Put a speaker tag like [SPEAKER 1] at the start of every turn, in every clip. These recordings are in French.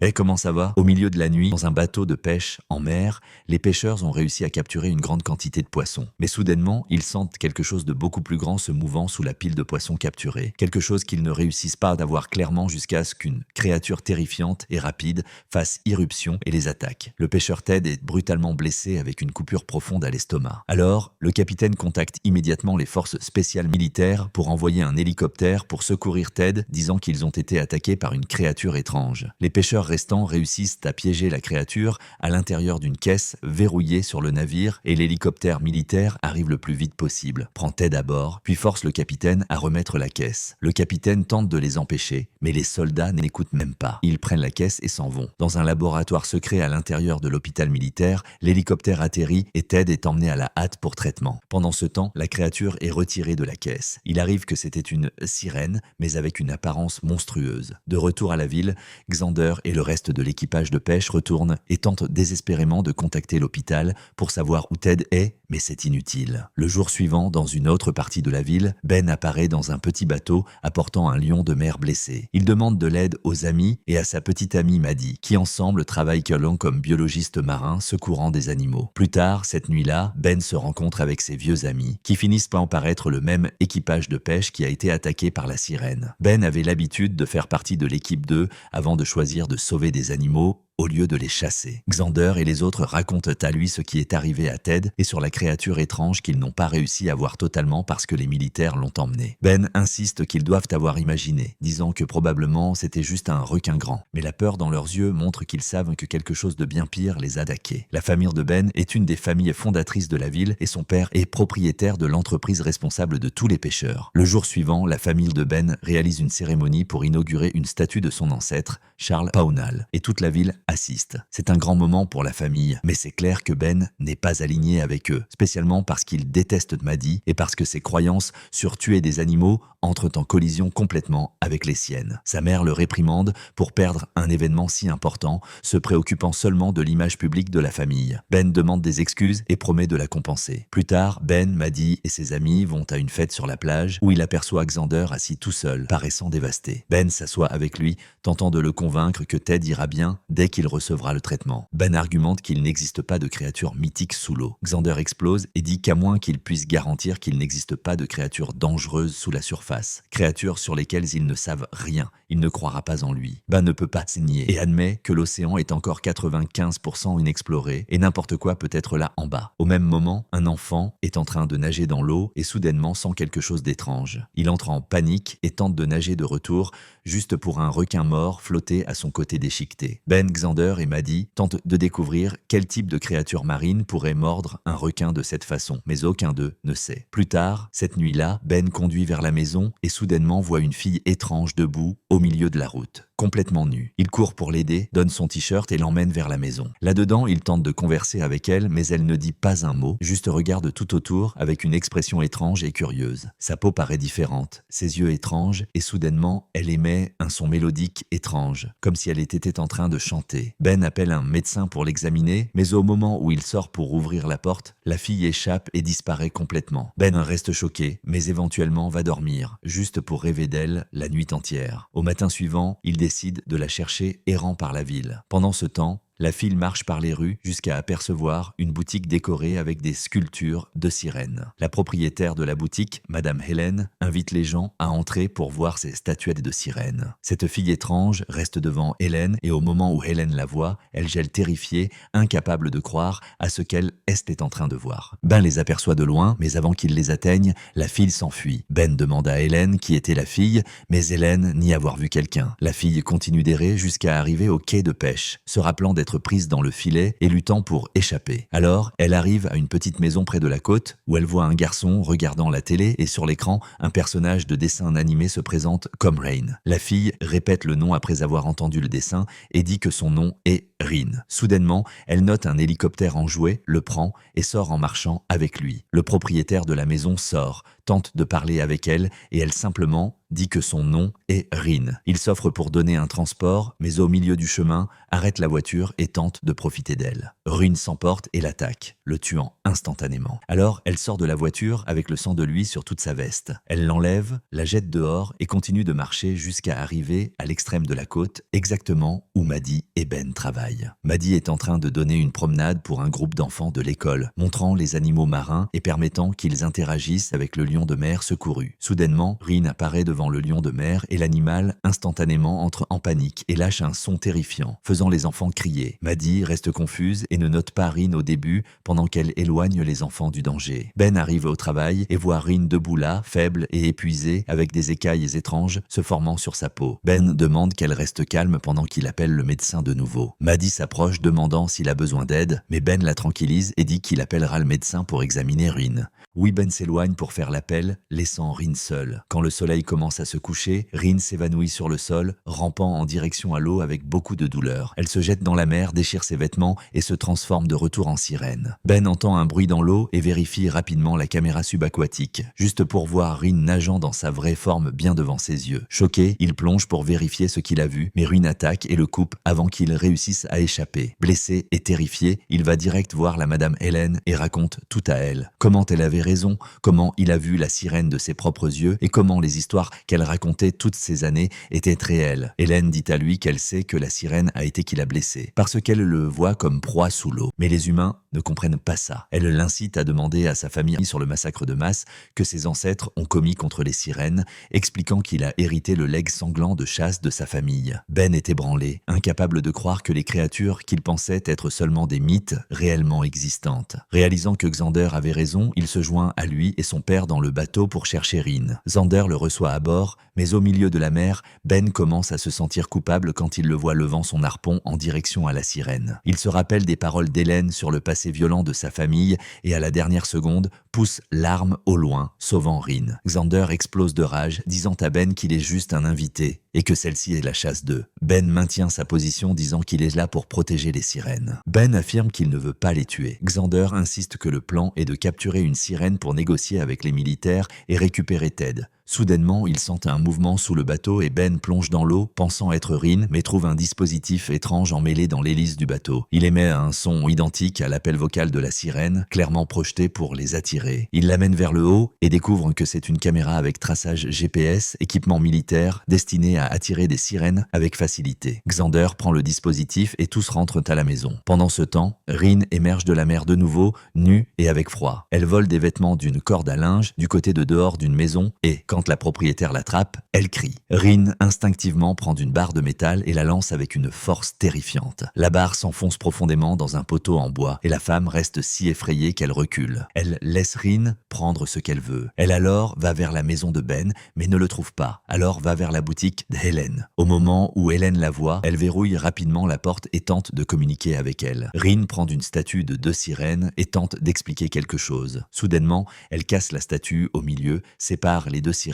[SPEAKER 1] Eh, comment ça va? Au milieu de la nuit, dans un bateau de pêche en mer, les pêcheurs ont réussi à capturer une grande quantité de poissons. Mais soudainement, ils sentent quelque chose de beaucoup plus grand se mouvant sous la pile de poissons capturés. Quelque chose qu'ils ne réussissent pas à voir clairement jusqu'à ce qu'une créature terrifiante et rapide fasse irruption et les attaque. Le pêcheur Ted est brutalement blessé avec une coupure profonde à l'estomac. Alors, le capitaine contacte immédiatement les forces spéciales militaires pour envoyer un hélicoptère pour secourir Ted, disant qu'ils ont été attaqués par une créature étrange. Les pêcheurs restants réussissent à piéger la créature à l'intérieur d'une caisse verrouillée sur le navire et l'hélicoptère militaire arrive le plus vite possible, prend Ted à bord, puis force le capitaine à remettre la caisse. Le capitaine tente de les empêcher, mais les soldats n'écoutent même pas. Ils prennent la caisse et s'en vont. Dans un laboratoire secret à l'intérieur de l'hôpital militaire, l'hélicoptère atterrit et Ted est emmené à la hâte pour traitement. Pendant ce temps, la créature est retirée de la caisse. Il arrive que c'était une sirène, mais avec une apparence monstrueuse. De retour à la ville, Xander et le reste de l'équipage de pêche retournent et tentent désespérément de contacter l'hôpital pour savoir où Ted est, mais c'est inutile. Le jour suivant, dans une autre partie de la ville, Ben apparaît dans un petit bateau apportant un lion de mer blessé. Il demande de l'aide aux amis et à sa petite amie Maddie, qui ensemble travaillent comme biologiste marin secourant des animaux. Plus tard, cette nuit-là, Ben se rencontre avec ses vieux amis, qui finissent par apparaître le même équipage de pêche qui a été attaqué par la sirène. Ben avait l'habitude de faire partie de l'équipe 2 avant de choisir de sauver des animaux au lieu de les chasser. Xander et les autres racontent à lui ce qui est arrivé à Ted et sur la créature étrange qu'ils n'ont pas réussi à voir totalement parce que les militaires l'ont emmené. Ben insiste qu'ils doivent avoir imaginé, disant que probablement c'était juste un requin grand. Mais la peur dans leurs yeux montre qu'ils savent que quelque chose de bien pire les a attaqués. La famille de Ben est une des familles fondatrices de la ville et son père est propriétaire de l'entreprise responsable de tous les pêcheurs. Le jour suivant, la famille de Ben réalise une cérémonie pour inaugurer une statue de son ancêtre, Charles Pownall, et toute la ville assiste. C'est un grand moment pour la famille, mais c'est clair que Ben n'est pas aligné avec eux, spécialement parce qu'il déteste Maddie et parce que ses croyances sur tuer des animaux entrent en collision complètement avec les siennes. Sa mère le réprimande pour perdre un événement si important, se préoccupant seulement de l'image publique de la famille. Ben demande des excuses et promet de la compenser. Plus tard, Ben, Maddie et ses amis vont à une fête sur la plage où il aperçoit Xander assis tout seul, paraissant dévasté. Ben s'assoit avec lui, tentant de le convaincre que Ted ira bien dès qu'il recevra le traitement. Ben argumente qu'il n'existe pas de créatures mythiques sous l'eau. Xander explose et dit qu'à moins qu'il puisse garantir qu'il n'existe pas de créatures dangereuses sous la surface, créatures sur lesquelles ils ne savent rien, il ne croira pas en lui. Ben ne peut pas signer et admet que l'océan est encore 95% inexploré et n'importe quoi peut être là en bas. Au même moment, un enfant est en train de nager dans l'eau et soudainement sent quelque chose d'étrange. Il entre en panique et tente de nager de retour, juste pour un requin mort flotter à son côté déchiqueté. Ben, Xander et Maddie tentent de découvrir quel type de créature marine pourrait mordre un requin de cette façon, mais aucun d'eux ne sait. Plus tard, cette nuit-là, Ben conduit vers la maison et soudainement voit une fille étrange debout au milieu de la route. Complètement nue. Il court pour l'aider, donne son t-shirt et l'emmène vers la maison. Là-dedans, il tente de converser avec elle, mais elle ne dit pas un mot, juste regarde tout autour avec une expression étrange et curieuse. Sa peau paraît différente, ses yeux étranges, et soudainement, elle émet un son mélodique étrange, comme si elle était en train de chanter. Ben appelle un médecin pour l'examiner, mais au moment où il sort pour ouvrir la porte, la fille échappe et disparaît complètement. Ben reste choqué, mais éventuellement va dormir, juste pour rêver d'elle la nuit entière. Au matin suivant, il décide de la chercher errant par la ville. Pendant ce temps, la fille marche par les rues jusqu'à apercevoir une boutique décorée avec des sculptures de sirènes. La propriétaire de la boutique, Madame Helen, invite les gens à entrer pour voir ces statuettes de sirènes. Cette fille étrange reste devant Helen et au moment où Helen la voit, elle gèle terrifiée, incapable de croire à ce qu'elle est en train de voir. Ben les aperçoit de loin, mais avant qu'ils les atteignent, la fille s'enfuit. Ben demande à Helen qui était la fille, mais Helen nie avoir vu quelqu'un. La fille continue d'errer jusqu'à arriver au quai de pêche, se rappelant d'être prise dans le filet et luttant pour échapper. Alors, elle arrive à une petite maison près de la côte où elle voit un garçon regardant la télé et sur l'écran, un personnage de dessin animé se présente comme Rain. La fille répète le nom après avoir entendu le dessin et dit que son nom est Rin. Soudainement, elle note un hélicoptère en jouet, le prend et sort en marchant avec lui. Le propriétaire de la maison sort, tente de parler avec elle et elle simplement dit que son nom est Rin. Il s'offre pour donner un transport, mais au milieu du chemin, arrête la voiture et tente de profiter d'elle. Rin s'emporte et l'attaque, le tuant instantanément. Alors, elle sort de la voiture avec le sang de lui sur toute sa veste. Elle l'enlève, la jette dehors et continue de marcher jusqu'à arriver à l'extrême de la côte, exactement où Maddie et Ben travaillent. Maddie est en train de donner une promenade pour un groupe d'enfants de l'école, montrant les animaux marins et permettant qu'ils interagissent avec le lion de mer secouru. Soudainement, Rin apparaît devant le lion de mer et l'animal instantanément entre en panique et lâche un son terrifiant, faisant les enfants crier. Maddie reste confuse et ne note pas Rin au début pendant qu'elle éloigne les enfants du danger. Ben arrive au travail et voit Rin debout là, faible et épuisée, avec des écailles étranges se formant sur sa peau. Ben demande qu'elle reste calme pendant qu'il appelle le médecin de nouveau. Maddie s'approche demandant s'il a besoin d'aide, mais Ben la tranquillise et dit qu'il appellera le médecin pour examiner Rin. Oui, Ben s'éloigne pour faire l'appel, laissant Rin seule. Quand le soleil commence à se coucher, Rin s'évanouit sur le sol, rampant en direction à l'eau avec beaucoup de douleur. Elle se jette dans la mer, déchire ses vêtements et se transforme de retour en sirène. Ben entend un bruit dans l'eau et vérifie rapidement la caméra subaquatique, juste pour voir Rin nageant dans sa vraie forme bien devant ses yeux. Choqué, il plonge pour vérifier ce qu'il a vu, mais Rin attaque et le coupe avant qu'il réussisse à échapper. Blessé et terrifié, il va direct voir la madame Hélène et raconte tout à elle. Comment elle avait raison, comment il a vu la sirène de ses propres yeux et comment les histoires qu'elle racontait toutes ces années étaient réelles. Hélène dit à lui qu'elle sait que la sirène a été qui l'a blessé, parce qu'elle le voit comme proie sous l'eau. Mais les humains ne comprennent pas ça. Elle l'incite à demander à sa famille sur le massacre de masse que ses ancêtres ont commis contre les sirènes, expliquant qu'il a hérité le legs sanglant de chasse de sa famille. Ben est ébranlé, incapable de croire que les créatures qu'il pensait être seulement des mythes réellement existantes. Réalisant que Xander avait raison, il se joint à lui et son père dans le bateau pour chercher Rin. Xander le reçoit à bord, mais au milieu de la mer, Ben commence à se sentir coupable quand il le voit levant son harpon en direction à la sirène. Il se rappelle des paroles d'Hélène sur le passé violent de sa famille et à la dernière seconde, pousse l'arme au loin, sauvant Rin. Xander explose de rage, disant à Ben qu'il est juste un invité et que celle-ci est la chasse d'eux. Ben maintient sa position disant qu'il est là pour protéger les sirènes. Ben affirme qu'il ne veut pas les tuer. Xander insiste que le plan est de capturer une sirène pour négocier avec les militaires et récupérer Ted. Soudainement, ils sentent un mouvement sous le bateau et Ben plonge dans l'eau, pensant être Rin, mais trouve un dispositif étrange emmêlé dans l'hélice du bateau. Il émet un son identique à l'appel vocal de la sirène, clairement projeté pour les attirer. Il l'amène vers le haut et découvre que c'est une caméra avec traçage GPS, équipement militaire, destiné à attirer des sirènes avec facilité. Xander prend le dispositif et tous rentrent à la maison. Pendant ce temps, Rin émerge de la mer de nouveau, nue et avec froid. Elle vole des vêtements d'une corde à linge du côté de dehors d'une maison et, quand la propriétaire l'attrape, elle crie. Rin instinctivement prend une barre de métal et la lance avec une force terrifiante. La barre s'enfonce profondément dans un poteau en bois et la femme reste si effrayée qu'elle recule. Elle laisse Rin prendre ce qu'elle veut. Elle alors va vers la maison de Ben, mais ne le trouve pas. Alors va vers la boutique d'Hélène. Au moment où Hélène la voit, elle verrouille rapidement la porte et tente de communiquer avec elle. Rin prend une statue de 2 sirènes et tente d'expliquer quelque chose. Soudainement, elle casse la statue au milieu, sépare les 2 sirènes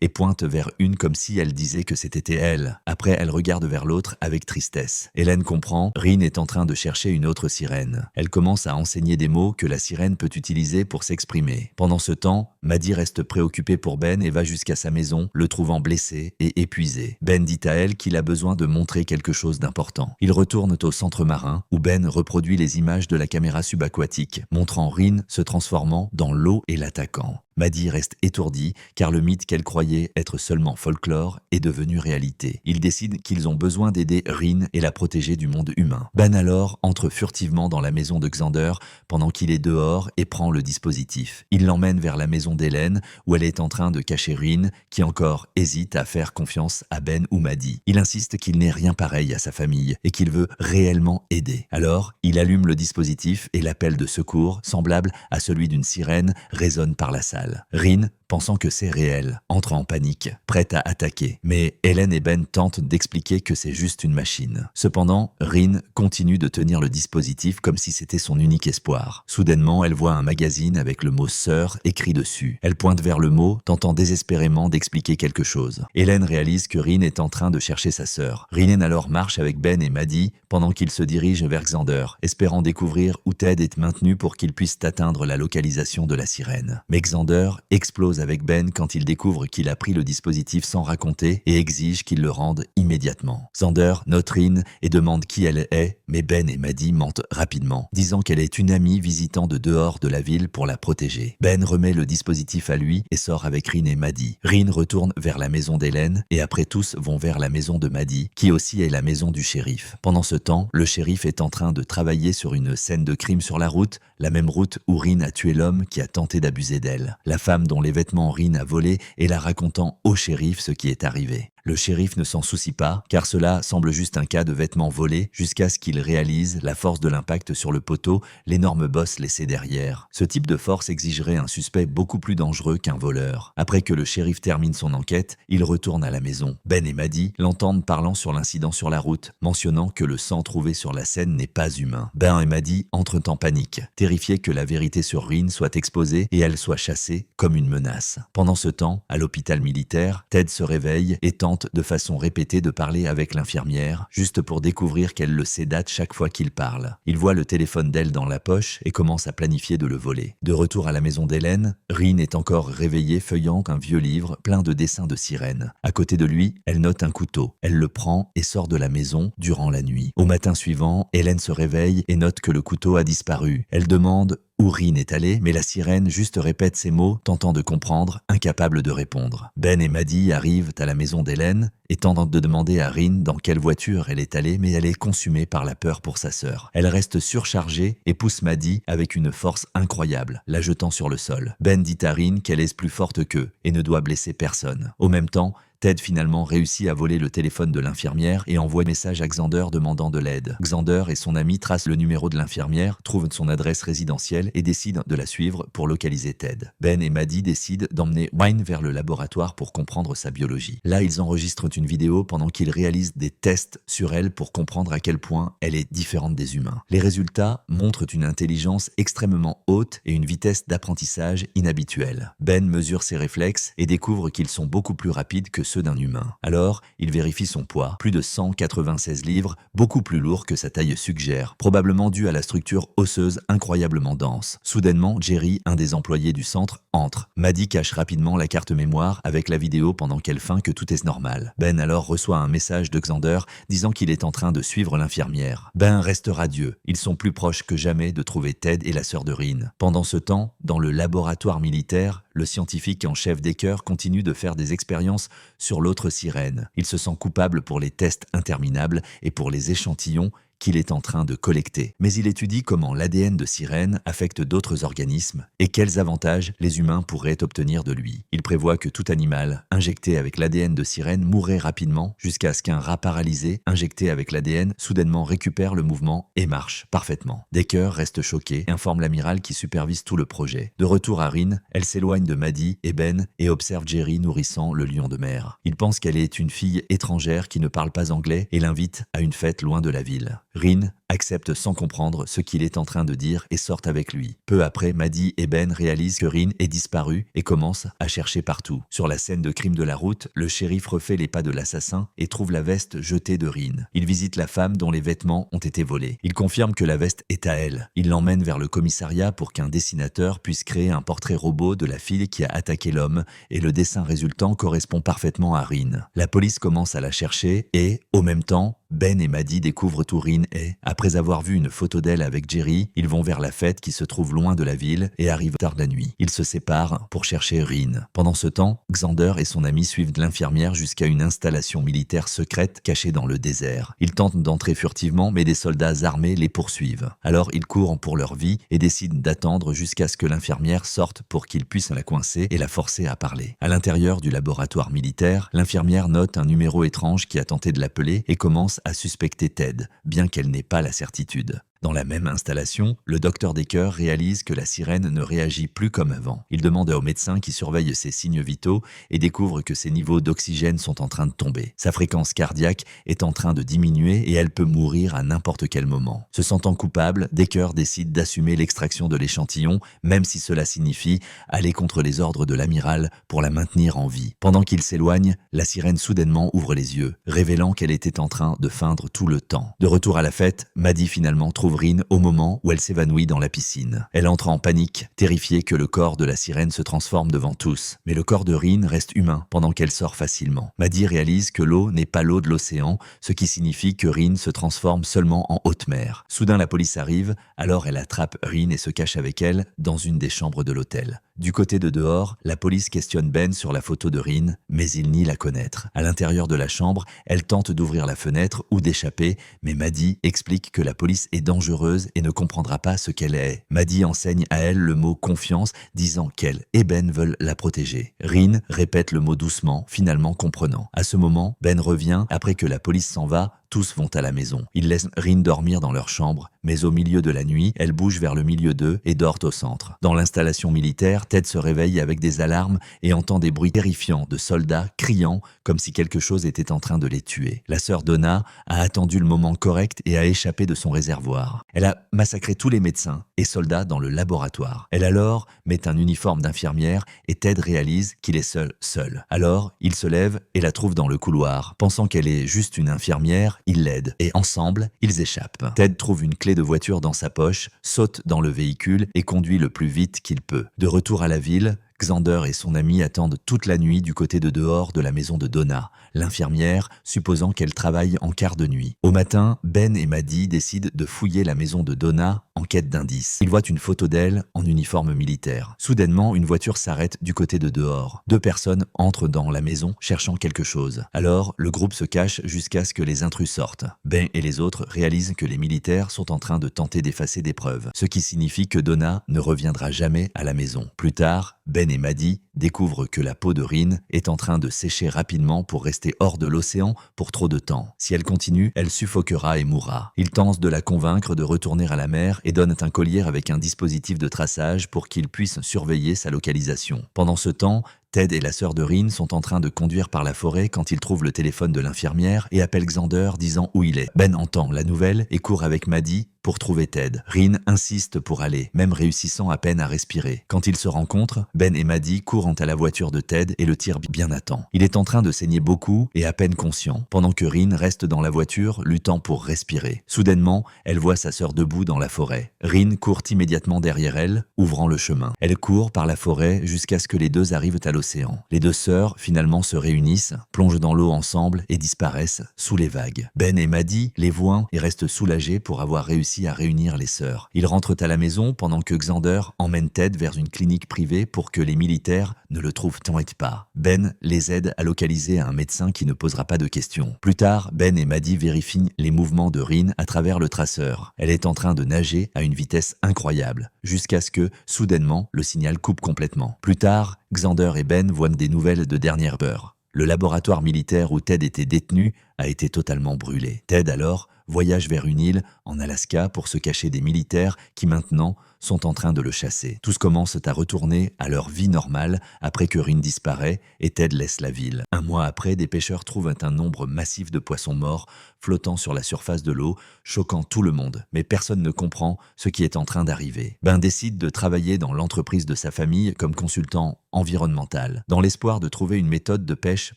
[SPEAKER 1] et pointe vers une comme si elle disait que c'était elle. Après, elle regarde vers l'autre avec tristesse. Hélène comprend, Rin est en train de chercher une autre sirène. Elle commence à enseigner des mots que la sirène peut utiliser pour s'exprimer. Pendant ce temps, Maddie reste préoccupée pour Ben et va jusqu'à sa maison, le trouvant blessé et épuisé. Ben dit à elle qu'il a besoin de montrer quelque chose d'important. Ils retournent au centre marin, où Ben reproduit les images de la caméra subaquatique, montrant Rin se transformant dans l'eau et l'attaquant. Maddie reste étourdie car le mythe qu'elle croyait être seulement folklore est devenu réalité. Ils décident qu'ils ont besoin d'aider Rin et la protéger du monde humain. Ben alors entre furtivement dans la maison de Xander pendant qu'il est dehors et prend le dispositif. Il l'emmène vers la maison d'Hélène où elle est en train de cacher Rin qui encore hésite à faire confiance à Ben ou Maddie. Il insiste qu'il n'est rien pareil à sa famille et qu'il veut réellement aider. Alors, il allume le dispositif et l'appel de secours, semblable à celui d'une sirène, résonne par la salle. l'hôpital. Rin, pensant que c'est réel, entre en panique, prête à attaquer. Mais Hélène et Ben tentent d'expliquer que c'est juste une machine. Cependant, Rin continue de tenir le dispositif comme si c'était son unique espoir. Soudainement, elle voit un magazine avec le mot « sœur » écrit dessus. Elle pointe vers le mot, tentant désespérément d'expliquer quelque chose. Hélène réalise que Rin est en train de chercher sa sœur. Rin alors marche avec Ben et Maddie pendant qu'ils se dirigent vers Xander, espérant découvrir où Ted est maintenu pour qu'ils puissent atteindre la localisation de la sirène. Mais Xander explose avec Ben quand il découvre qu'il a pris le dispositif sans raconter et exige qu'il le rende immédiatement. Xander note Rin et demande qui elle est, mais Ben et Maddie mentent rapidement, disant qu'elle est une amie visitant de dehors de la ville pour la protéger. Ben remet le dispositif à lui et sort avec Rin et Maddie. Rin retourne vers la maison d'Hélène et après tous vont vers la maison de Maddie, qui aussi est la maison du shérif. Pendant ce temps, le shérif est en train de travailler sur une scène de crime sur la route, la même route où Rin a tué l'homme qui a tenté d'abuser d'elle. La femme dont les vêtements Rin a volé est là racontant au shérif ce qui est arrivé. Le shérif ne s'en soucie pas, car cela semble juste un cas de vêtements volés, jusqu'à ce qu'il réalise la force de l'impact sur le poteau, l'énorme bosse laissé derrière. Ce type de force exigerait un suspect beaucoup plus dangereux qu'un voleur. Après que le shérif termine son enquête, il retourne à la maison. Ben et Maddie l'entendent parlant sur l'incident sur la route, mentionnant que le sang trouvé sur la scène n'est pas humain. Ben et Maddie entrent en panique, terrifiés que la vérité sur Rin soit exposée et elle soit chassée comme une menace. Pendant ce temps, à l'hôpital militaire, Ted se réveille et tente de façon répétée de parler avec l'infirmière, juste pour découvrir qu'elle le sédate chaque fois qu'il parle. Il voit le téléphone d'elle dans la poche et commence à planifier de le voler. De retour à la maison d'Hélène, Rin est encore réveillée feuillant un vieux livre plein de dessins de sirènes. À côté de lui, elle note un couteau. Elle le prend et sort de la maison durant la nuit. Au matin suivant, Hélène se réveille et note que le couteau a disparu. Elle demande où Rin est allée, mais la sirène juste répète ces mots, tentant de comprendre, incapable de répondre. Ben et Maddie arrivent à la maison d'Hélène et tentent de demander à Rin dans quelle voiture elle est allée, mais elle est consumée par la peur pour sa sœur. Elle reste surchargée et pousse Maddie avec une force incroyable, la jetant sur le sol. Ben dit à Rin qu'elle est plus forte qu'eux et ne doit blesser personne. Au même temps, Ted finalement réussit à voler le téléphone de l'infirmière et envoie un message à Xander demandant de l'aide. Xander et son ami tracent le numéro de l'infirmière, trouvent son adresse résidentielle et décident de la suivre pour localiser Ted. Ben et Maddie décident d'emmener Wayne vers le laboratoire pour comprendre sa biologie. Là, ils enregistrent une vidéo pendant qu'ils réalisent des tests sur elle pour comprendre à quel point elle est différente des humains. Les résultats montrent une intelligence extrêmement haute et une vitesse d'apprentissage inhabituelle. Ben mesure ses réflexes et découvre qu'ils sont beaucoup plus rapides que ceux d'un humain. Alors, il vérifie son poids, plus de 196 livres, beaucoup plus lourd que sa taille suggère, probablement dû à la structure osseuse incroyablement dense. Soudainement, Jerry, un des employés du centre, entre. Maddie cache rapidement la carte mémoire avec la vidéo pendant qu'elle feint que tout est normal. Ben alors reçoit un message de Xander disant qu'il est en train de suivre l'infirmière. Ben reste radieux. Ils sont plus proches que jamais de trouver Ted et la sœur de Rin. Pendant ce temps, dans le laboratoire militaire, le scientifique en chef Decker continue de faire des expériences sur l'autre sirène. Il se sent coupable pour les tests interminables et pour les échantillons qu'il est en train de collecter. Mais il étudie comment l'ADN de sirène affecte d'autres organismes et quels avantages les humains pourraient obtenir de lui. Il prévoit que tout animal injecté avec l'ADN de sirène mourrait rapidement jusqu'à ce qu'un rat paralysé injecté avec l'ADN soudainement récupère le mouvement et marche parfaitement. Decker reste choqué et informe l'amiral qui supervise tout le projet. De retour à Rin, elle s'éloigne de Maddie et Ben et observe Jerry nourrissant le lion de mer. Il pense qu'elle est une fille étrangère qui ne parle pas anglais et l'invite à une fête loin de la ville. Rin accepte sans comprendre ce qu'il est en train de dire et sort avec lui. Peu après, Maddie et Ben réalisent que Rin est disparue et commencent à chercher partout. Sur la scène de crime de la route, le shérif refait les pas de l'assassin et trouve la veste jetée de Rin. Il visite la femme dont les vêtements ont été volés. Il confirme que la veste est à elle. Il l'emmène vers le commissariat pour qu'un dessinateur puisse créer un portrait robot de la fille qui a attaqué l'homme et le dessin résultant correspond parfaitement à Rin. La police commence à la chercher et, au même temps, Ben et Maddie découvrent où Rin est. Après avoir vu une photo d'elle avec Jerry, ils vont vers la fête qui se trouve loin de la ville et arrivent tard la nuit. Ils se séparent pour chercher Rin. Pendant ce temps, Xander et son ami suivent l'infirmière jusqu'à une installation militaire secrète cachée dans le désert. Ils tentent d'entrer furtivement, mais des soldats armés les poursuivent. Alors ils courent pour leur vie et décident d'attendre jusqu'à ce que l'infirmière sorte pour qu'ils puissent la coincer et la forcer à parler. À l'intérieur du laboratoire militaire, l'infirmière note un numéro étrange qui a tenté de l'appeler et commence à suspecter Ted, bien qu'elle n'ait pas la certitude. Dans la même installation, le docteur Decker réalise que la sirène ne réagit plus comme avant. Il demande au médecin qui surveille ses signes vitaux et découvre que ses niveaux d'oxygène sont en train de tomber. Sa fréquence cardiaque est en train de diminuer et elle peut mourir à n'importe quel moment. Se sentant coupable, Decker décide d'assumer l'extraction de l'échantillon, même si cela signifie aller contre les ordres de l'amiral pour la maintenir en vie. Pendant qu'il s'éloigne, la sirène soudainement ouvre les yeux, révélant qu'elle était en train de feindre tout le temps. De retour à la fête, Maddie finalement trouve Rin au moment où elle s'évanouit dans la piscine. Elle entre en panique, terrifiée que le corps de la sirène se transforme devant tous. Mais le corps de Rin reste humain pendant qu'elle sort facilement. Maddie réalise que l'eau n'est pas l'eau de l'océan, ce qui signifie que Rin se transforme seulement en haute mer. Soudain la police arrive, alors elle attrape Rin et se cache avec elle dans une des chambres de l'hôtel. Du côté de dehors, la police questionne Ben sur la photo de Rin, mais il nie la connaître. À l'intérieur de la chambre, elle tente d'ouvrir la fenêtre ou d'échapper, mais Maddie explique que la police est dangereuse et ne comprendra pas ce qu'elle est. Maddie enseigne à elle le mot confiance, disant qu'elle et Ben veulent la protéger. Rin répète le mot doucement, finalement comprenant. À ce moment, Ben revient après que la police s'en va. Tous vont à la maison. Ils laissent Rin dormir dans leur chambre, mais au milieu de la nuit, elle bouge vers le milieu d'eux et dort au centre. Dans l'installation militaire, Ted se réveille avec des alarmes et entend des bruits terrifiants de soldats criant comme si quelque chose était en train de les tuer. La sœur Donna a attendu le moment correct et a échappé de son réservoir. Elle a massacré tous les médecins et soldats dans le laboratoire. Elle alors met un uniforme d'infirmière et Ted réalise qu'il est seul. Alors, il se lève et la trouve dans le couloir. Pensant qu'elle est juste une infirmière, il l'aide et ensemble, ils échappent. Ted trouve une clé de voiture dans sa poche, saute dans le véhicule et conduit le plus vite qu'il peut. De retour à la ville, Xander et son ami attendent toute la nuit du côté de dehors de la maison de Donna, l'infirmière, supposant qu'elle travaille en quart de nuit. Au matin, Ben et Maddie décident de fouiller la maison de Donna en quête d'indices. Ils voient une photo d'elle en uniforme militaire. Soudainement, une voiture s'arrête du côté de dehors. 2 personnes entrent dans la maison cherchant quelque chose. Alors, le groupe se cache jusqu'à ce que les intrus sortent. Ben et les autres réalisent que les militaires sont en train de tenter d'effacer des preuves, ce qui signifie que Donna ne reviendra jamais à la maison. Plus tard, Ben et Maddie découvrent que la peau de Rin est en train de sécher rapidement pour rester hors de l'océan pour trop de temps. Si elle continue, elle suffoquera et mourra. Ils tentent de la convaincre de retourner à la mer et donnent un collier avec un dispositif de traçage pour qu'il puisse surveiller sa localisation. Pendant ce temps, Ted et la sœur de Rin sont en train de conduire par la forêt quand ils trouvent le téléphone de l'infirmière et appellent Xander disant où il est. Ben entend la nouvelle et court avec Maddie pour trouver Ted. Rin insiste pour aller, même réussissant à peine à respirer. Quand ils se rencontrent, Ben et Maddie courent à la voiture de Ted et le tirent bien à temps. Il est en train de saigner beaucoup et à peine conscient, pendant que Rin reste dans la voiture, luttant pour respirer. Soudainement, elle voit sa sœur debout dans la forêt. Rin court immédiatement derrière elle, ouvrant le chemin. Elle court par la forêt jusqu'à ce que les deux arrivent à l'océan. Les 2 sœurs finalement se réunissent, plongent dans l'eau ensemble et disparaissent sous les vagues. Ben et Maddie les voient et restent soulagés pour avoir réussi à réunir les sœurs. Ils rentrent à la maison pendant que Xander emmène Ted vers une clinique privée pour que les militaires ne le trouvent pas. Ben les aide à localiser un médecin qui ne posera pas de questions. Plus tard, Ben et Maddie vérifient les mouvements de Rin à travers le traceur. Elle est en train de nager à une vitesse incroyable, jusqu'à ce que, soudainement, le signal coupe complètement. Plus tard, Xander et Ben voient des nouvelles de dernière heure. Le laboratoire militaire où Ted était détenu a été totalement brûlé. Ted, alors, voyage vers une île en Alaska pour se cacher des militaires qui maintenant sont en train de le chasser. Tous commencent à retourner à leur vie normale après que Rin disparaît et Ted laisse la ville. 1 mois après, des pêcheurs trouvent un nombre massif de poissons morts flottant sur la surface de l'eau, choquant tout le monde. Mais personne ne comprend ce qui est en train d'arriver. Ben décide de travailler dans l'entreprise de sa famille comme consultant environnemental, dans l'espoir de trouver une méthode de pêche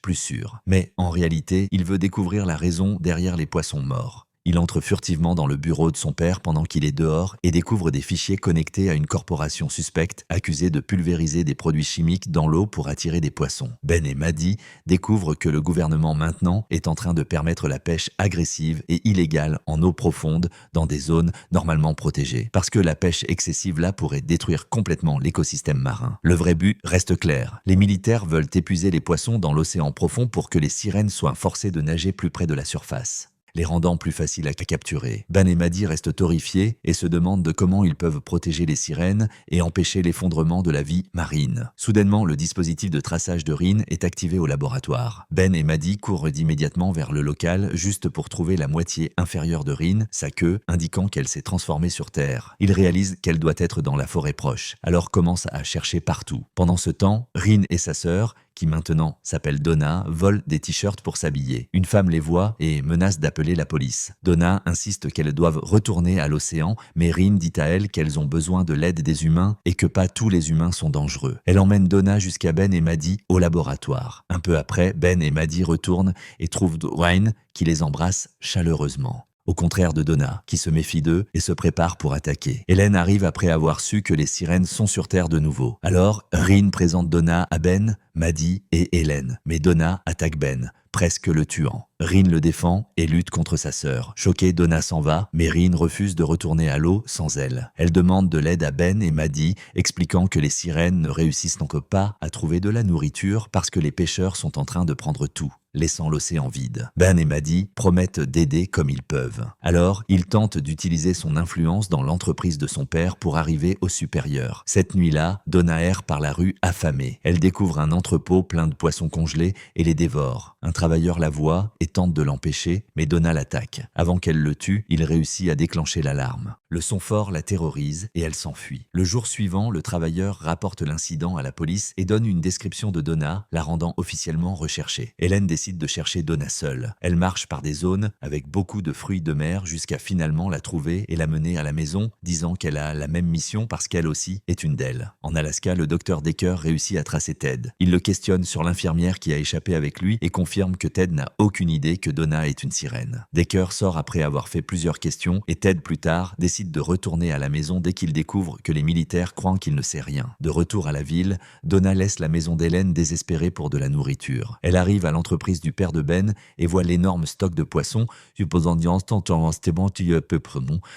[SPEAKER 1] plus sûre. Mais en réalité, il veut découvrir la raison derrière les poissons morts. Il entre furtivement dans le bureau de son père pendant qu'il est dehors et découvre des fichiers connectés à une corporation suspecte accusée de pulvériser des produits chimiques dans l'eau pour attirer des poissons. Ben et Maddie découvrent que le gouvernement maintenant est en train de permettre la pêche agressive et illégale en eau profonde dans des zones normalement protégées. Parce que la pêche excessive là pourrait détruire complètement l'écosystème marin. Le vrai but reste clair. Les militaires veulent épuiser les poissons dans l'océan profond pour que les sirènes soient forcées de nager plus près de la surface. les rendant plus faciles à capturer. Ben et Maddie restent horrifiés et se demandent de comment ils peuvent protéger les sirènes et empêcher l'effondrement de la vie marine. Soudainement, le dispositif de traçage de Rin est activé au laboratoire. Ben et Maddie courent immédiatement vers le local juste pour trouver la moitié inférieure de Rin, sa queue, indiquant qu'elle s'est transformée sur Terre. Ils réalisent qu'elle doit être dans la forêt proche, alors commencent à chercher partout. Pendant ce temps, Rin et sa sœur, qui maintenant s'appelle Donna, volent des t-shirts pour s'habiller. Une femme les voit et menace d'appeler la police. Donna insiste qu'elles doivent retourner à l'océan, mais Rin dit à elle qu'elles ont besoin de l'aide des humains et que pas tous les humains sont dangereux. Elle emmène Donna jusqu'à Ben et Maddie au laboratoire. Un peu après, Ben et Maddie retournent et trouvent Dwayne qui les embrasse chaleureusement. Au contraire de Donna, qui se méfie d'eux et se prépare pour attaquer. Hélène arrive après avoir su que les sirènes sont sur Terre de nouveau. Alors, Rin présente Donna à Ben, Maddie et Hélène. Mais Donna attaque Ben, presque le tuant. Rin le défend et lutte contre sa sœur. Choquée, Donna s'en va, mais Rin refuse de retourner à l'eau sans elle. Elle demande de l'aide à Ben et Maddie, expliquant que les sirènes ne réussissent donc pas à trouver de la nourriture parce que les pêcheurs sont en train de prendre tout, laissant l'océan vide. Ben et Maddie promettent d'aider comme ils peuvent. Alors, ils tentent d'utiliser son influence dans l'entreprise de son père pour arriver au supérieur. Cette nuit-là, Donna erre par la rue affamée. Elle découvre un entrepôt plein de poissons congelés et les dévore. Un travailleur la voit et tente de l'empêcher, mais Donna l'attaque. Avant qu'elle le tue, il réussit à déclencher l'alarme. Le son fort la terrorise et elle s'enfuit. Le jour suivant, le travailleur rapporte l'incident à la police et donne une description de Donna, la rendant officiellement recherchée. Hélène décide de chercher Donna seule. Elle marche par des zones avec beaucoup de fruits de mer jusqu'à finalement la trouver et la mener à la maison, disant qu'elle a la même mission parce qu'elle aussi est une d'elles. En Alaska, le docteur Decker réussit à tracer Ted. Il le questionne sur l'infirmière qui a échappé avec lui et confirme que Ted n'a aucune idée que Donna est une sirène. Decker sort après avoir fait plusieurs questions et Ted, plus tard, décide de retourner à la maison dès qu'il découvre que les militaires croient qu'il ne sait rien. De retour à la ville, Donna laisse la maison d'Hélène désespérée pour de la nourriture. Elle arrive à l'entreprise du père de Ben et voit l'énorme stock de poissons,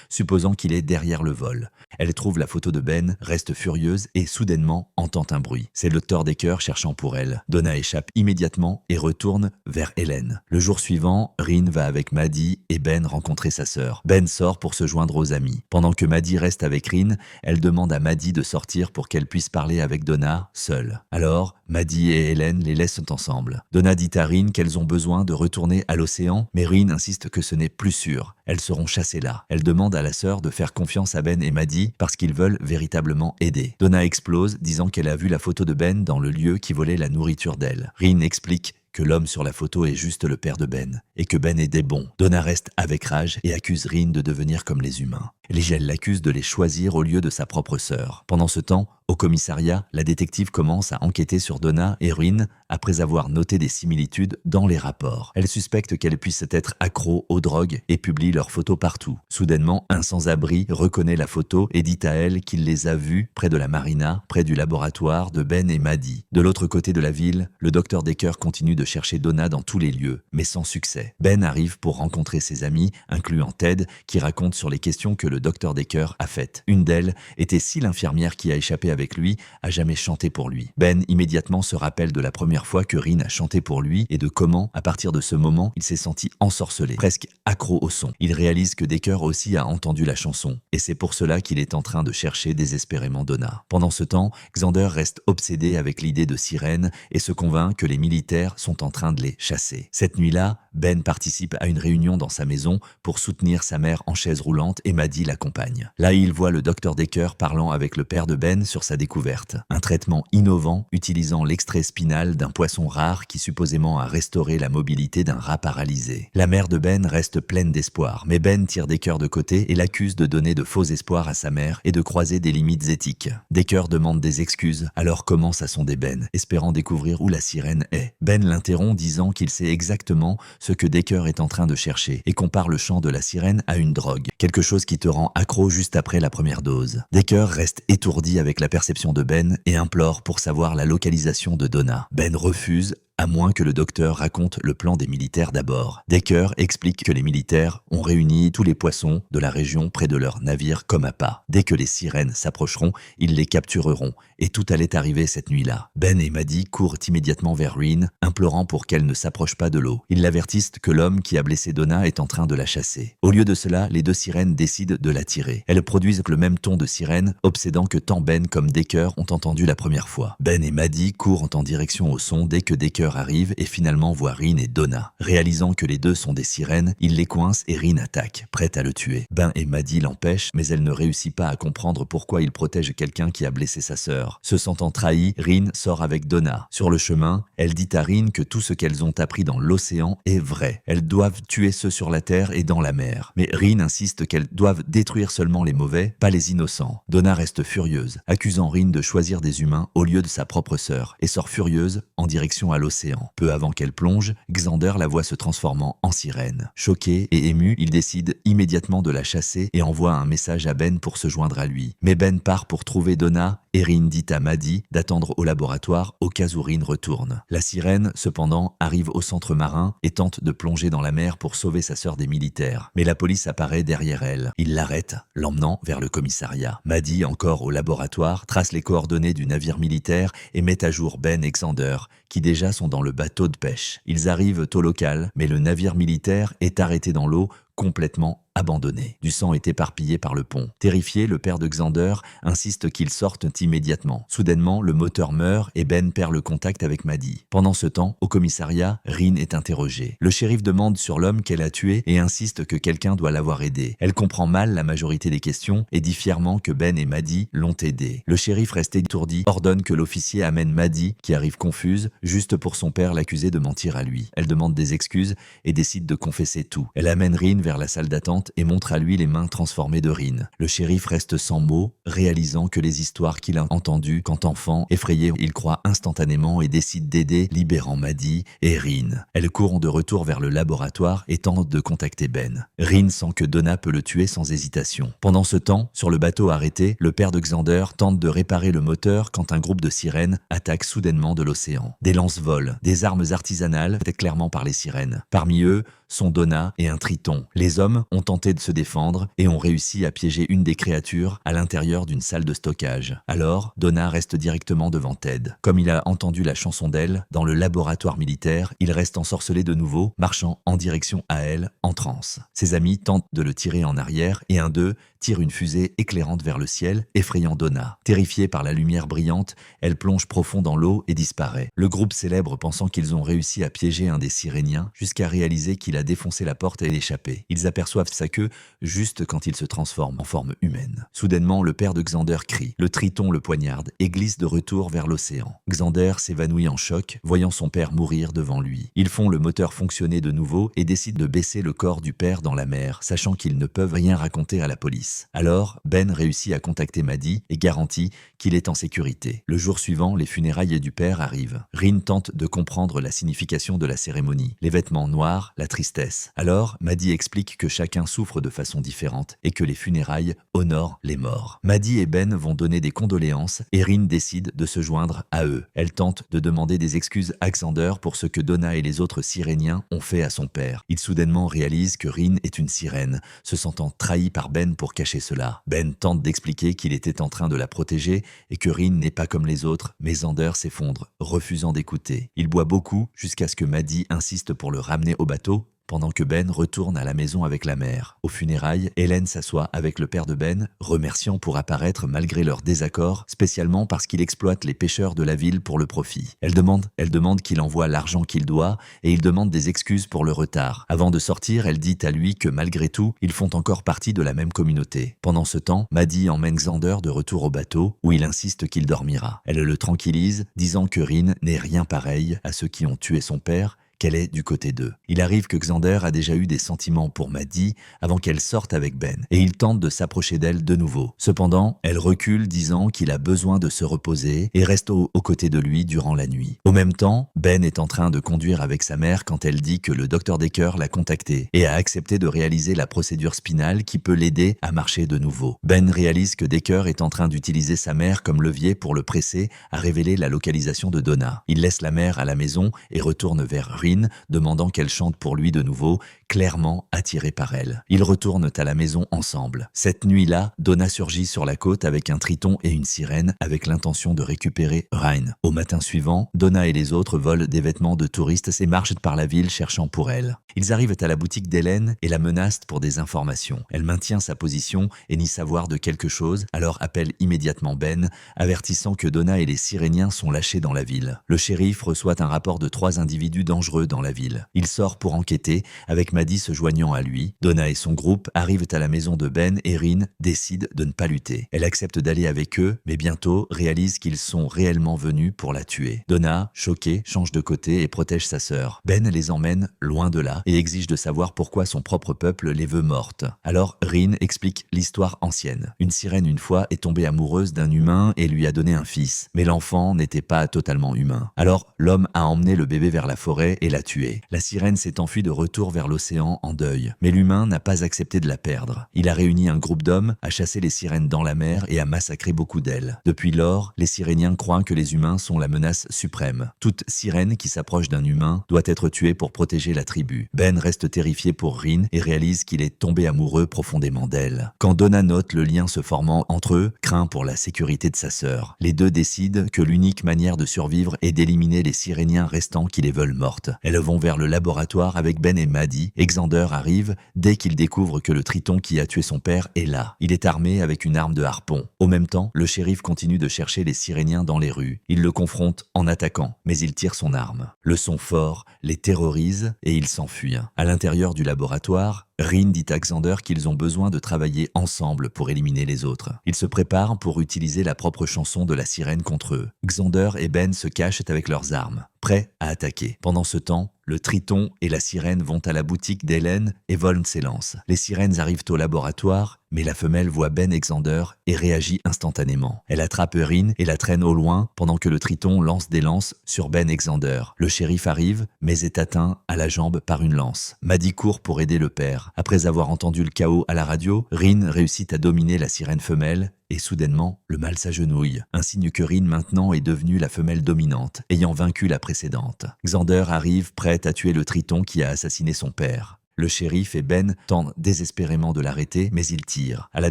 [SPEAKER 1] supposant qu'il est derrière le vol. Elle trouve la photo de Ben, reste furieuse et soudainement entend un bruit. C'est le docteur Decker cherchant pour elle. Donna échappe immédiatement et retourne vers Hélène. Le jour suivant, Rin va avec Maddie et Ben rencontrer sa sœur. Ben sort pour se joindre aux amis. Pendant que Maddie reste avec Rin, elle demande à Maddie de sortir pour qu'elle puisse parler avec Donna seule. Alors, Maddie et Hélène les laissent ensemble. Donna dit à Rin qu'elles ont besoin de retourner à l'océan, mais Rin insiste que ce n'est plus sûr. Elles seront chassées là. Elle demande à la sœur de faire confiance à Ben et Maddie parce qu'ils veulent véritablement aider. Donna explose, disant qu'elle a vu la photo de Ben dans le lieu qui volait la nourriture d'elle. Rin explique que l'homme sur la photo est juste le père de Ben, et que Ben est des bons. Donna reste avec rage et accuse Rin de devenir comme les humains. Elle l'accuse de les choisir au lieu de sa propre sœur. Pendant ce temps, au commissariat, la détective commence à enquêter sur Donna et Rin après avoir noté des similitudes dans les rapports. Elle suspecte qu'elles puissent être accros aux drogues et publie leurs photos partout. Soudainement, un sans-abri reconnaît la photo et dit à elle qu'il les a vues près de la marina, près du laboratoire de Ben et Maddie. De l'autre côté de la ville, le docteur Decker continue de chercher Donna dans tous les lieux, mais sans succès. Ben arrive pour rencontrer ses amis, incluant Ted, qui raconte sur les questions que le docteur Decker a faites. Une d'elles était si l'infirmière qui a échappé avec lui a jamais chanté pour lui. Ben immédiatement se rappelle de la première fois que Rin a chanté pour lui et de comment, à partir de ce moment, il s'est senti ensorcelé, presque accro au son. Il réalise que Decker aussi a entendu la chanson, et c'est pour cela qu'il est en train de chercher désespérément Donna. Pendant ce temps, Xander reste obsédé avec l'idée de sirène et se convainc que les militaires sont en train de les chasser. Cette nuit-là, Ben participe à une réunion dans sa maison pour soutenir sa mère en chaise roulante et Maddie l'accompagne. Là, il voit le docteur Decker parlant avec le père de Ben sur sa découverte. Un traitement innovant utilisant l'extrait spinal d'un poisson rare qui supposément a restauré la mobilité d'un rat paralysé. La mère de Ben reste pleine d'espoir, mais Ben tire Decker de côté et l'accuse de donner de faux espoirs à sa mère et de croiser des limites éthiques. Decker demande des excuses, alors commence à sonder Ben, espérant découvrir où la sirène est. Ben l'interrompt disant qu'il sait exactement ce que Decker est en train de chercher et compare le chant de la sirène à une drogue, quelque chose qui te rend accro juste après la première dose. Decker reste étourdi avec la perception de Ben et implore pour savoir la localisation de Donna. Ben refuse, à moins que le docteur raconte le plan des militaires d'abord. Decker explique que les militaires ont réuni tous les poissons de la région près de leur navire comme appât. Dès que les sirènes s'approcheront, ils les captureront, et tout allait arriver cette nuit-là. Ben et Maddie courent immédiatement vers Reen, implorant pour qu'elle ne s'approche pas de l'eau. Ils l'avertissent que l'homme qui a blessé Donna est en train de la chasser. Au lieu de cela, les deux sirènes décident de la tirer. Elles produisent le même ton de sirène, obsédant que tant Ben comme Decker ont entendu la première fois. Ben et Maddie courent en direction au son dès que Decker arrive et finalement voit Reen et Donna. Réalisant que les deux sont des sirènes, il les coince et Reen attaque, prête à le tuer. Ben et Maddie l'empêchent, mais elle ne réussit pas à comprendre pourquoi il protège quelqu'un qui a blessé sa sœur. Se sentant trahie, Reen sort avec Donna. Sur le chemin, elle dit à Reen que tout ce qu'elles ont appris dans l'océan est vrai. Elles doivent tuer ceux sur la terre et dans la mer. Mais Reen insiste qu'elles doivent détruire seulement les mauvais, pas les innocents. Donna reste furieuse, accusant Reen de choisir des humains au lieu de sa propre sœur, et sort furieuse en direction à l'océan. Peu avant qu'elle plonge, Xander la voit se transformant en sirène. Choqué et ému, il décide immédiatement de la chasser et envoie un message à Ben pour se joindre à lui. Mais Ben part pour trouver Donna et Reen dit à Maddie d'attendre au laboratoire au cas où Reen retourne. La sirène, cependant, arrive au centre marin et tente de plonger dans la mer pour sauver sa sœur des militaires. Mais la police apparaît derrière elle. Il l'arrête, l'emmenant vers le commissariat. Maddie, encore au laboratoire, trace les coordonnées du navire militaire et met à jour Ben et Xander, qui déjà sont dans le bateau de pêche. Ils arrivent au local, mais le navire militaire est arrêté dans l'eau, complètement abandonné. Du sang est éparpillé par le pont. Terrifié, le père de Xander insiste qu'ils sortent immédiatement. Soudainement, le moteur meurt et Ben perd le contact avec Maddie. Pendant ce temps, au commissariat, Reen est interrogée. Le shérif demande sur l'homme qu'elle a tué et insiste que quelqu'un doit l'avoir aidé. Elle comprend mal la majorité des questions et dit fièrement que Ben et Maddie l'ont aidé. Le shérif, resté étourdi, ordonne que l'officier amène Maddie, qui arrive confuse, juste pour son père l'accuser de mentir à lui. Elle demande des excuses et décide de confesser tout. Elle amène Reen vers la salle d'attente et montre à lui les mains transformées de Reen. Le shérif reste sans mots, réalisant que les histoires qu'il a entendues quand enfant, effrayé, il croit instantanément et décide d'aider, libérant Maddie et Reen. Elles courent de retour vers le laboratoire et tentent de contacter Ben. Reen sent que Donna peut le tuer sans hésitation. Pendant ce temps, sur le bateau arrêté, le père de Xander tente de réparer le moteur quand un groupe de sirènes attaque soudainement de l'océan. Des lance-vols, des armes artisanales faites clairement par les sirènes. Parmi eux sont Donna et un triton. Les hommes ont tenté de se défendre et ont réussi à piéger une des créatures à l'intérieur d'une salle de stockage. Alors, Donna reste directement devant Ted. Comme il a entendu la chanson d'elle, dans le laboratoire militaire, il reste ensorcelé de nouveau, marchant en direction à elle, en transe. Ses amis tentent de le tirer en arrière et un d'eux tire une fusée éclairante vers le ciel, effrayant Donna. Terrifiée par la lumière brillante, elle plonge profond dans l'eau et disparaît. Le groupe célèbre pensant qu'ils ont réussi à piéger un des Siréniens jusqu'à réaliser qu'il a défoncé la porte et échappé. Ils aperçoivent sa queue juste quand il se transforme en forme humaine. Soudainement, le père de Xander crie. Le triton le poignarde et glisse de retour vers l'océan. Xander s'évanouit en choc, voyant son père mourir devant lui. Ils font le moteur fonctionner de nouveau et décident de baisser le corps du père dans la mer, sachant qu'ils ne peuvent rien raconter à la police. Alors, Ben réussit à contacter Maddie et garantit qu'il est en sécurité. Le jour suivant, les funérailles du père arrivent. Reen tente de comprendre la signification de la cérémonie. Les vêtements noirs, la tristesse. Alors, Maddie explique que chacun souffre de façon différente et que les funérailles honorent les morts. Maddie et Ben vont donner des condoléances et Reen décide de se joindre à eux. Elle tente de demander des excuses à Xander pour ce que Donna et les autres Siréniens ont fait à son père. Il soudainement réalise que Reen est une sirène, se sentant trahi par Ben pour cacher cela. Ben tente d'expliquer qu'il était en train de la protéger et que Reen n'est pas comme les autres, mais Xander s'effondre, refusant d'écouter. Il boit beaucoup jusqu'à ce que Maddie insiste pour le ramener au bateau, pendant que Ben retourne à la maison avec la mère. Aux funérailles, Hélène s'assoit avec le père de Ben, remerciant pour apparaître malgré leur désaccord, spécialement parce qu'il exploite les pêcheurs de la ville pour le profit. Elle demande qu'il envoie l'argent qu'il doit et il demande des excuses pour le retard. Avant de sortir, elle dit à lui que malgré tout, ils font encore partie de la même communauté. Pendant ce temps, Maddie emmène Xander de retour au bateau, où il insiste qu'il dormira. Elle le tranquillise, disant que Reen n'est rien pareil à ceux qui ont tué son père qu'elle est du côté d'eux. Il arrive que Xander a déjà eu des sentiments pour Maddie avant qu'elle sorte avec Ben, et il tente de s'approcher d'elle de nouveau. Cependant, elle recule disant qu'il a besoin de se reposer et reste aux côtés de lui durant la nuit. Au même temps, Ben est en train de conduire avec sa mère quand elle dit que le docteur Decker l'a contacté et a accepté de réaliser la procédure spinale qui peut l'aider à marcher de nouveau. Ben réalise que Decker est en train d'utiliser sa mère comme levier pour le presser à révéler la localisation de Donna. Il laisse la mère à la maison et retourne vers Rin, demandant qu'elle chante pour lui de nouveau, clairement attiré par elle. Ils retournent à la maison ensemble. Cette nuit-là, Donna surgit sur la côte avec un triton et une sirène avec l'intention de récupérer Rin. Au matin suivant, Donna et les autres volent des vêtements de touristes et marchent par la ville cherchant pour elle. Ils arrivent à la boutique d'Hélène et la menacent pour des informations. Elle maintient sa position et nie savoir de quelque chose, alors appelle immédiatement Ben, avertissant que Donna et les Siréniens sont lâchés dans la ville. Le shérif reçoit un rapport de 3 individus dangereux dans la ville. Il sort pour enquêter, avec Maddie se joignant à lui. Donna et son groupe arrivent à la maison de Ben et Rin décident de ne pas lutter. Elle accepte d'aller avec eux, mais bientôt réalise qu'ils sont réellement venus pour la tuer. Donna, choquée, change de côté et protège sa sœur. Ben les emmène loin de là et exige de savoir pourquoi son propre peuple les veut mortes. Alors Rin explique l'histoire ancienne. Une sirène une fois est tombée amoureuse d'un humain et lui a donné un fils, mais l'enfant n'était pas totalement humain. Alors l'homme a emmené le bébé vers la forêt et l'a tué. La sirène s'est enfuie de retour vers l'océan en deuil, mais l'humain n'a pas accepté de la perdre. Il a réuni un groupe d'hommes, a chassé les sirènes dans la mer et a massacré beaucoup d'elles. Depuis lors, les Siréniens croient que les humains sont la menace suprême. Toute sirène qui s'approche d'un humain doit être tuée pour protéger la tribu. Ben reste terrifié pour Rin et réalise qu'il est tombé amoureux profondément d'elle. Quand Donna note le lien se formant entre eux, craint pour la sécurité de sa sœur. Les deux décident que l'unique manière de survivre est d'éliminer les Siréniens restants qui les veulent mortes. Elles vont vers le laboratoire avec Ben et Maddie. Xander arrive dès qu'il découvre que le triton qui a tué son père est là. Il est armé avec une arme de harpon. Au même temps, le shérif continue de chercher les Siréniens dans les rues. Il le confronte en attaquant, mais il tire son arme. Le son fort les terrorise et il s'enfuit. À l'intérieur du laboratoire, Rin dit à Xander qu'ils ont besoin de travailler ensemble pour éliminer les autres. Ils se préparent pour utiliser la propre chanson de la sirène contre eux. Xander et Ben se cachent avec leurs armes, prêts à attaquer. Pendant ce temps, le triton et la sirène vont à la boutique d'Hélène et volent ses lances. Les sirènes arrivent au laboratoire, mais la femelle voit Ben et Xander et réagit instantanément. Elle attrape Rin et la traîne au loin pendant que le triton lance des lances sur Ben et Xander. Le shérif arrive, mais est atteint à la jambe par une lance. Maddie court pour aider le père. Après avoir entendu le chaos à la radio, Rin réussit à dominer la sirène femelle et soudainement, le mâle s'agenouille, un signe que Rin maintenant est devenue la femelle dominante, ayant vaincu la précédente. Xander arrive prêt à tuer le triton qui a assassiné son père. Le shérif et Ben tentent désespérément de l'arrêter, mais il tire. À la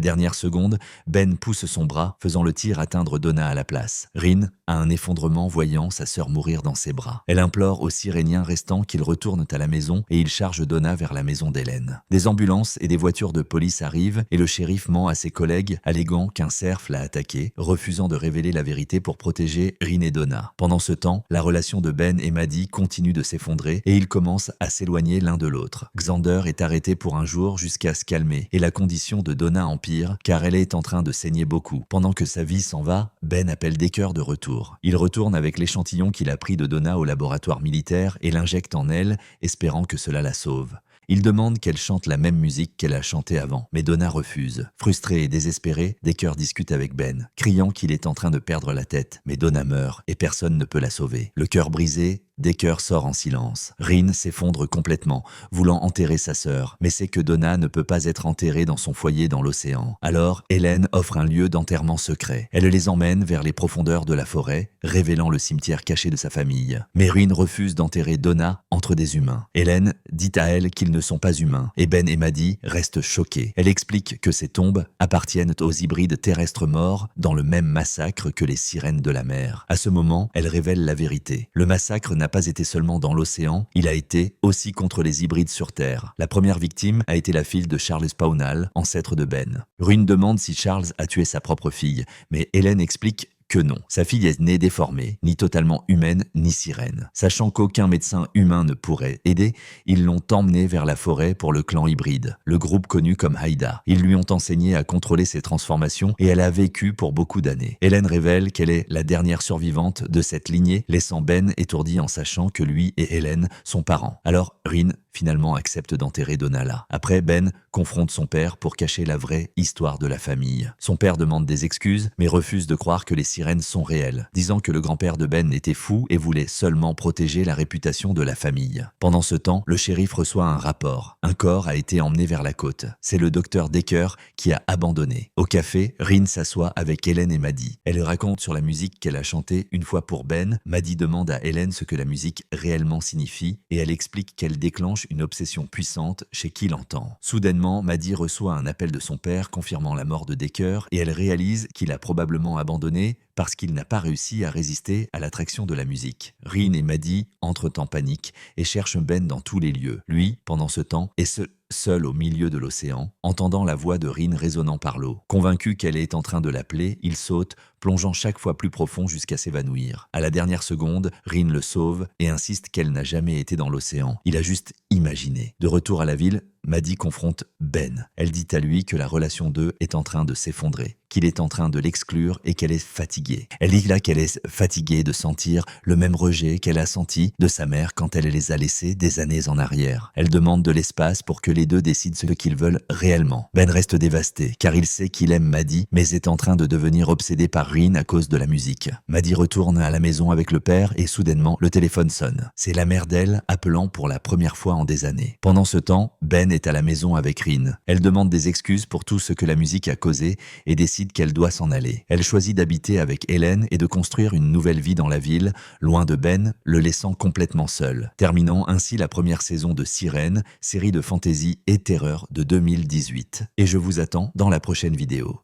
[SPEAKER 1] dernière seconde, Ben pousse son bras, faisant le tir atteindre Donna à la place. Rin a un effondrement voyant sa sœur mourir dans ses bras. Elle implore aux Siréniens restants qu'ils retournent à la maison et ils chargent Donna vers la maison d'Hélène. Des ambulances et des voitures de police arrivent et le shérif ment à ses collègues, alléguant qu'un cerf l'a attaqué, refusant de révéler la vérité pour protéger Rin et Donna. Pendant ce temps, la relation de Ben et Maddie continue de s'effondrer et ils commencent à s'éloigner l'un de l'autre. Xander est arrêté pour un jour jusqu'à se calmer et la condition de Donna empire car elle est en train de saigner beaucoup. Pendant que sa vie s'en va, Ben appelle Decker de retour. Il retourne avec l'échantillon qu'il a pris de Donna au laboratoire militaire et l'injecte en elle, espérant que cela la sauve. Il demande qu'elle chante la même musique qu'elle a chantée avant, mais Donna refuse. Frustré et désespéré, Decker discute avec Ben, criant qu'il est en train de perdre la tête, mais Donna meurt et personne ne peut la sauver. Le cœur brisé, Decker sort en silence. Rin s'effondre complètement, voulant enterrer sa sœur, mais sait que Donna ne peut pas être enterrée dans son foyer dans l'océan. Alors, Hélène offre un lieu d'enterrement secret. Elle les emmène vers les profondeurs de la forêt, révélant le cimetière caché de sa famille. Mais Rin refuse d'enterrer Donna entre des humains. Hélène dit à elle qu'ils ne sont pas humains, et Ben et Maddie restent choqués. Elle explique que ces tombes appartiennent aux hybrides terrestres morts dans le même massacre que les sirènes de la mer. À ce moment, elle révèle la vérité. Le massacre n'a pas été seulement dans l'océan, il a été aussi contre les hybrides sur Terre. La première victime a été la fille de Charles Spawnall, ancêtre de Ben. Rin demande si Charles a tué sa propre fille, mais Hélène explique que non. Sa fille est née déformée, ni totalement humaine, ni sirène. Sachant qu'aucun médecin humain ne pourrait aider, ils l'ont emmenée vers la forêt pour le clan hybride, le groupe connu comme Haïda. Ils lui ont enseigné à contrôler ses transformations et elle a vécu pour beaucoup d'années. Hélène révèle qu'elle est la dernière survivante de cette lignée, laissant Ben étourdi en sachant que lui et Hélène sont parents. Alors, Rin finalement accepte d'enterrer Donala. Après, Ben confronte son père pour cacher la vraie histoire de la famille. Son père demande des excuses, mais refuse de croire que les sirènes sont réelles, disant que le grand-père de Ben était fou et voulait seulement protéger la réputation de la famille. Pendant ce temps, le shérif reçoit un rapport. Un corps a été emmené vers la côte. C'est le docteur Decker qui a abandonné. Au café, Rin s'assoit avec Hélène et Maddie. Elle raconte sur la musique qu'elle a chantée une fois pour Ben. Maddie demande à Hélène ce que la musique réellement signifie et elle explique qu'elle déclenche une obsession puissante chez qui l'entend. Soudainement, Maddie reçoit un appel de son père confirmant la mort de Decker et elle réalise qu'il a probablement abandonné parce qu'il n'a pas réussi à résister à l'attraction de la musique. Rin et Maddie entrent en panique et cherchent Ben dans tous les lieux. Lui, pendant ce temps, est seul au milieu de l'océan, entendant la voix de Rin résonnant par l'eau. Convaincu qu'elle est en train de l'appeler, il saute, plongeant chaque fois plus profond jusqu'à s'évanouir. À la dernière seconde, Rin le sauve et insiste qu'elle n'a jamais été dans l'océan. Il a juste imaginé. De retour à la ville, Maddie confronte Ben. Elle dit à lui que la relation d'eux est en train de s'effondrer, qu'il est en train de l'exclure et qu'elle est fatiguée. Elle dit là qu'elle est fatiguée de sentir le même rejet qu'elle a senti de sa mère quand elle les a laissés des années en arrière. Elle demande de l'espace pour que les deux décident ce qu'ils veulent réellement. Ben reste dévasté car il sait qu'il aime Maddie mais est en train de devenir obsédé par Rin à cause de la musique. Maddie retourne à la maison avec le père et soudainement le téléphone sonne. C'est la mère d'elle appelant pour la première fois en des années. Pendant ce temps, Ben est à la maison avec Rin. Elle demande des excuses pour tout ce que la musique a causé et décide qu'elle doit s'en aller. Elle choisit d'habiter avec Hélène et de construire une nouvelle vie dans la ville, loin de Ben, le laissant complètement seul. Terminant ainsi la première saison de Sirène, série de fantasy et terreur de 2018. Et je vous attends dans la prochaine vidéo.